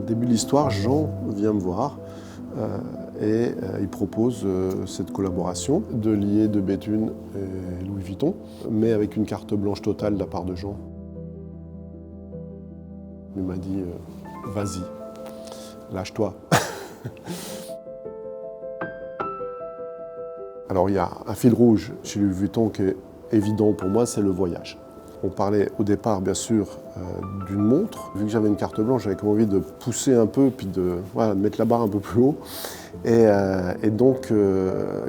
début de l'histoire, Jean vient me voir et il propose cette collaboration de lier de Béthune et Louis Vuitton, mais avec une carte blanche totale de la part de Jean. Il m'a dit vas-y, lâche-toi. Alors il y a un fil rouge chez Louis Vuitton qui est évident pour moi, c'est le voyage. On parlait au départ bien sûr d'une montre. Vu que j'avais une carte blanche, j'avais comme envie de pousser un peu puis de mettre la barre un peu plus haut. Et donc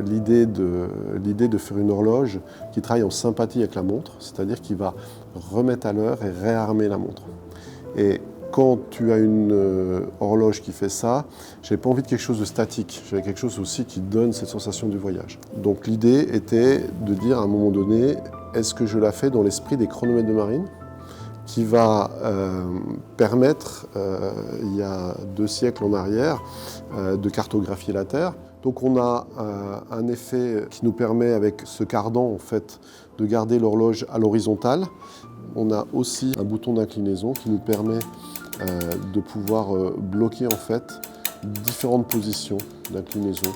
l'idée de faire une horloge qui travaille en sympathie avec la montre, c'est-à-dire qui va remettre à l'heure et réarmer la montre. Et quand tu as une horloge qui fait ça, j'avais pas envie de quelque chose de statique, j'avais quelque chose aussi qui donne cette sensation du voyage. Donc l'idée était de dire à un moment donné, est-ce que je la fais dans l'esprit des chronomètres de marine, qui va permettre, il y a 2 siècles en arrière, de cartographier la Terre. Donc on a un effet qui nous permet, avec ce cardan, en fait, de garder l'horloge à l'horizontale. On a aussi un bouton d'inclinaison qui nous permet de pouvoir bloquer en fait différentes positions d'inclinaison.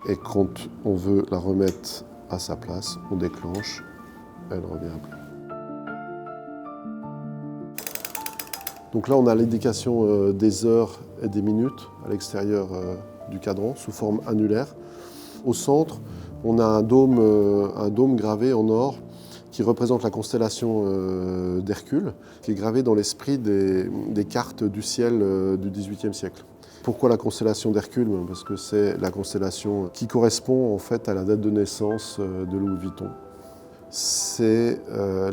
Et quand on veut la remettre à sa place, on déclenche, elle revient à plat. Donc là, on a l'indication des heures et des minutes à l'extérieur du cadran sous forme annulaire. Au centre, on a un dôme gravé en or qui représente la constellation d'Hercule, qui est gravée dans l'esprit des cartes du ciel du XVIIIe siècle. Pourquoi la constellation d'Hercule? Parce que c'est la constellation qui correspond en fait à la date de naissance de Louis Vuitton. C'est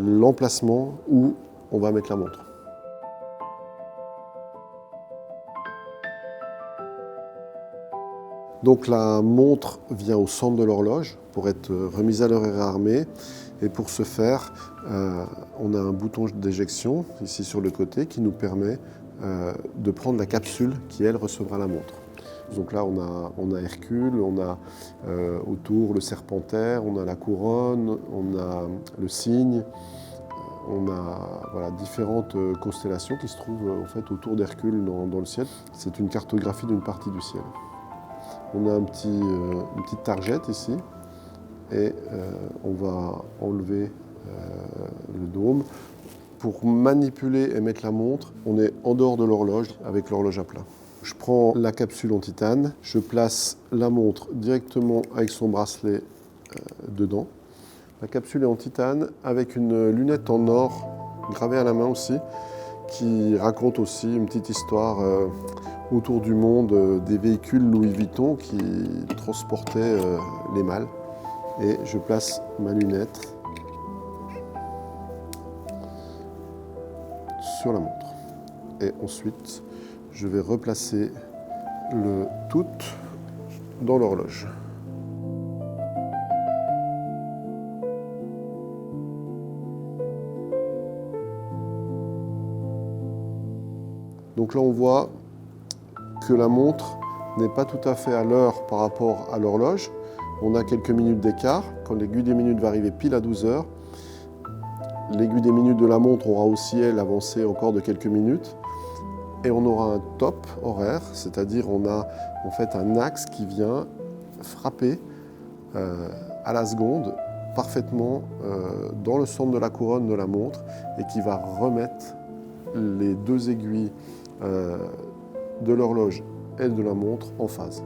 l'emplacement où on va mettre la montre. Donc la montre vient au centre de l'horloge pour être remise à l'heure et réarmée. Et pour ce faire, on a un bouton d'éjection ici sur le côté qui nous permet de prendre la capsule qui, elle, recevra la montre. Donc là, on a Hercule, on a autour le serpentaire, on a la couronne, on a le cygne, on a différentes constellations qui se trouvent en fait, autour d'Hercule dans le ciel. C'est une cartographie d'une partie du ciel. On a une petite targette ici et on va enlever le dôme. Pour manipuler et mettre la montre, on est en dehors de l'horloge avec l'horloge à plat. Je prends la capsule en titane, je place la montre directement avec son bracelet dedans. La capsule est en titane avec une lunette en or gravée à la main aussi, qui raconte aussi une petite histoire autour du monde des véhicules Louis Vuitton qui transportaient les malles. Et je place ma lunette sur la montre. Et ensuite, je vais replacer le tout dans l'horloge. Donc là, on voit que la montre n'est pas tout à fait à l'heure par rapport à l'horloge. On a quelques minutes d'écart. Quand l'aiguille des minutes va arriver pile à 12 heures, l'aiguille des minutes de la montre aura aussi, elle, avancé encore de quelques minutes. Et on aura un top horaire, c'est-à-dire on a en fait un axe qui vient frapper à la seconde parfaitement dans le centre de la couronne de la montre et qui va remettre les 2 aiguilles de l'horloge et de la montre en phase.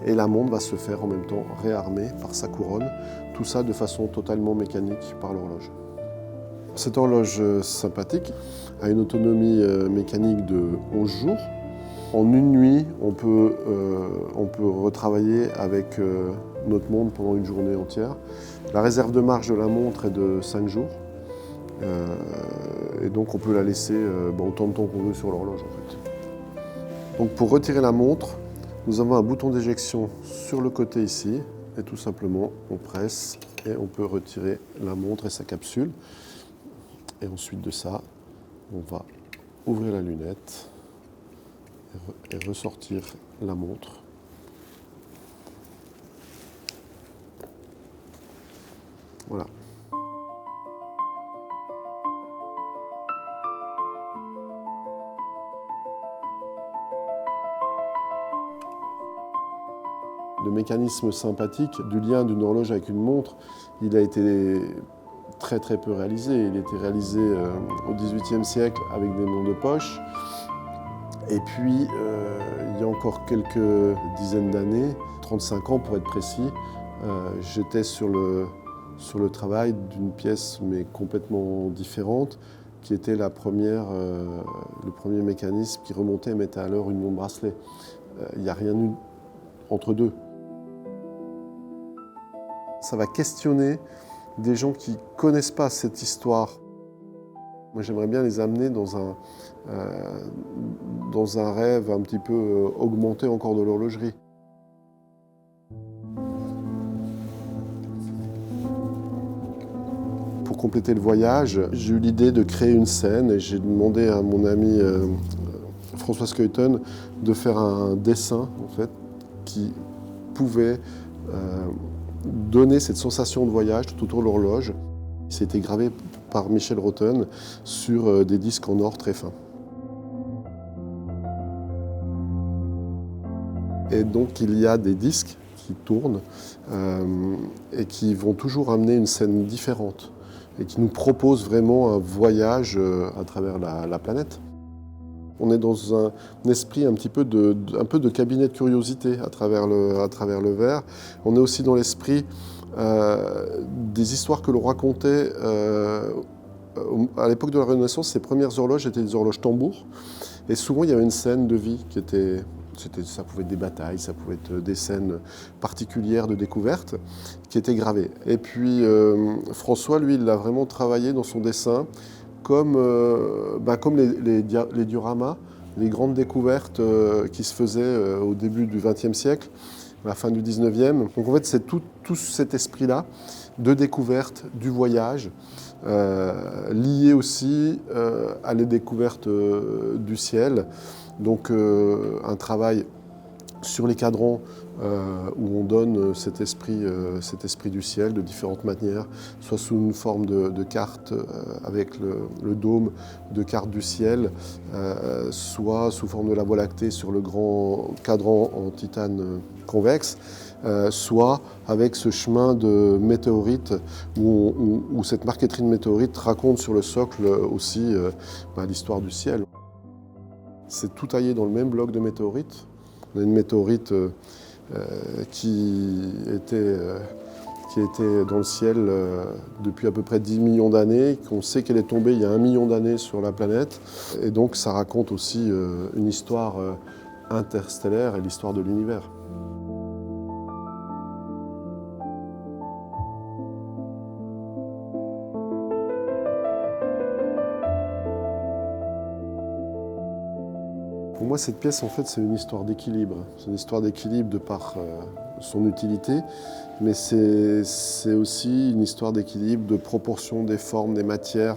Et la montre va se faire en même temps réarmer par sa couronne, tout ça de façon totalement mécanique par l'horloge. Cette horloge sympathique a une autonomie mécanique de 11 jours. En une nuit, on peut retravailler avec notre montre pendant une journée entière. La réserve de marche de la montre est de 5 jours. Et donc on peut la laisser autant de temps qu'on veut sur l'horloge en fait. Donc pour retirer la montre, nous avons un bouton d'éjection sur le côté ici et tout simplement on presse et on peut retirer la montre et sa capsule. Et ensuite de ça, on va ouvrir la lunette et ressortir la montre. Voilà. Le mécanisme sympathique du lien d'une horloge avec une montre, il a été très très peu réalisé. Il a été réalisé au XVIIIe siècle avec des montres de poche. Et puis, il y a encore quelques dizaines d'années, 35 ans pour être précis, j'étais sur le travail d'une pièce mais complètement différente, qui était le premier mécanisme qui remontait et mettait à l'heure une montre bracelet. Il n'y a rien eu entre deux. Ça va questionner des gens qui ne connaissent pas cette histoire. Moi, j'aimerais bien les amener dans un rêve un petit peu augmenté encore de l'horlogerie. Pour compléter le voyage, j'ai eu l'idée de créer une scène et j'ai demandé à mon ami François Skuyten de faire un dessin en fait, qui pouvait donner cette sensation de voyage tout autour de l'horloge. C'était gravé par Michel Roten sur des disques en or très fins. Et donc il y a des disques qui tournent et qui vont toujours amener une scène différente et qui nous proposent vraiment un voyage à travers la planète. On est dans un esprit un peu de cabinet de curiosité à travers le verre. On est aussi dans l'esprit des histoires que l'on racontait à l'époque de la Renaissance. Ces premières horloges étaient des horloges tambours. Et souvent, il y avait une scène de vie qui était... Ça pouvait être des batailles, ça pouvait être des scènes particulières de découverte qui étaient gravées. Et puis François, lui, il l'a vraiment travaillé dans son dessin comme les dioramas, les grandes découvertes qui se faisaient au début du XXe siècle, à la fin du XIXe. Donc en fait, c'est tout cet esprit-là de découverte, du voyage, lié aussi à les découvertes du ciel. Donc un travail sur les cadrans où on donne cet esprit du ciel de différentes manières, soit sous une forme de carte avec le dôme de carte du ciel, soit sous forme de la Voie lactée sur le grand cadran en titane convexe, soit avec ce chemin de météorites où cette marqueterie de météorites raconte sur le socle aussi l'histoire du ciel. C'est tout taillé dans le même bloc de météorites. On a une météorite qui était dans le ciel depuis à peu près 10 millions d'années, qu'on sait qu'elle est tombée il y a 1 million d'années sur la planète. Et donc ça raconte aussi une histoire interstellaire et l'histoire de l'univers. Pour moi, cette pièce, en fait, c'est une histoire d'équilibre. C'est une histoire d'équilibre de par son utilité, mais c'est aussi une histoire d'équilibre, de proportion des formes, des matières,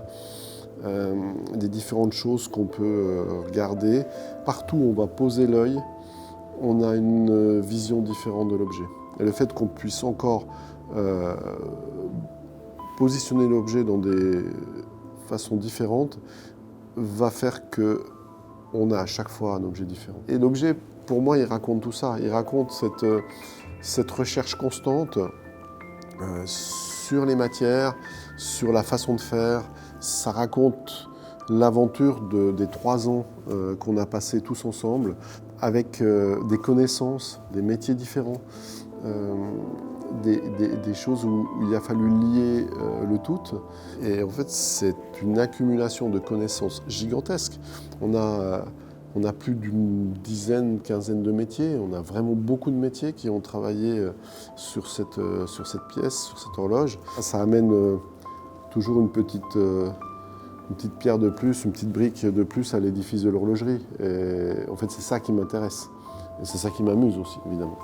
des différentes choses qu'on peut regarder. Partout où on va poser l'œil, on a une vision différente de l'objet. Et le fait qu'on puisse encore positionner l'objet dans des façons différentes va faire que on a à chaque fois un objet différent. Et l'objet, pour moi, il raconte tout ça. Il raconte cette recherche constante sur les matières, sur la façon de faire. Ça raconte l'aventure des 3 ans qu'on a passé tous ensemble, avec des connaissances, des métiers différents, des choses où il a fallu lier le tout. Et en fait, c'est une accumulation de connaissances gigantesques. On a plus d'une dizaine, quinzaine de métiers. On a vraiment beaucoup de métiers qui ont travaillé sur cette pièce, sur cette horloge. Ça amène toujours une petite pierre de plus, une petite brique de plus à l'édifice de l'horlogerie. Et en fait, c'est ça qui m'intéresse. Et c'est ça qui m'amuse aussi, évidemment.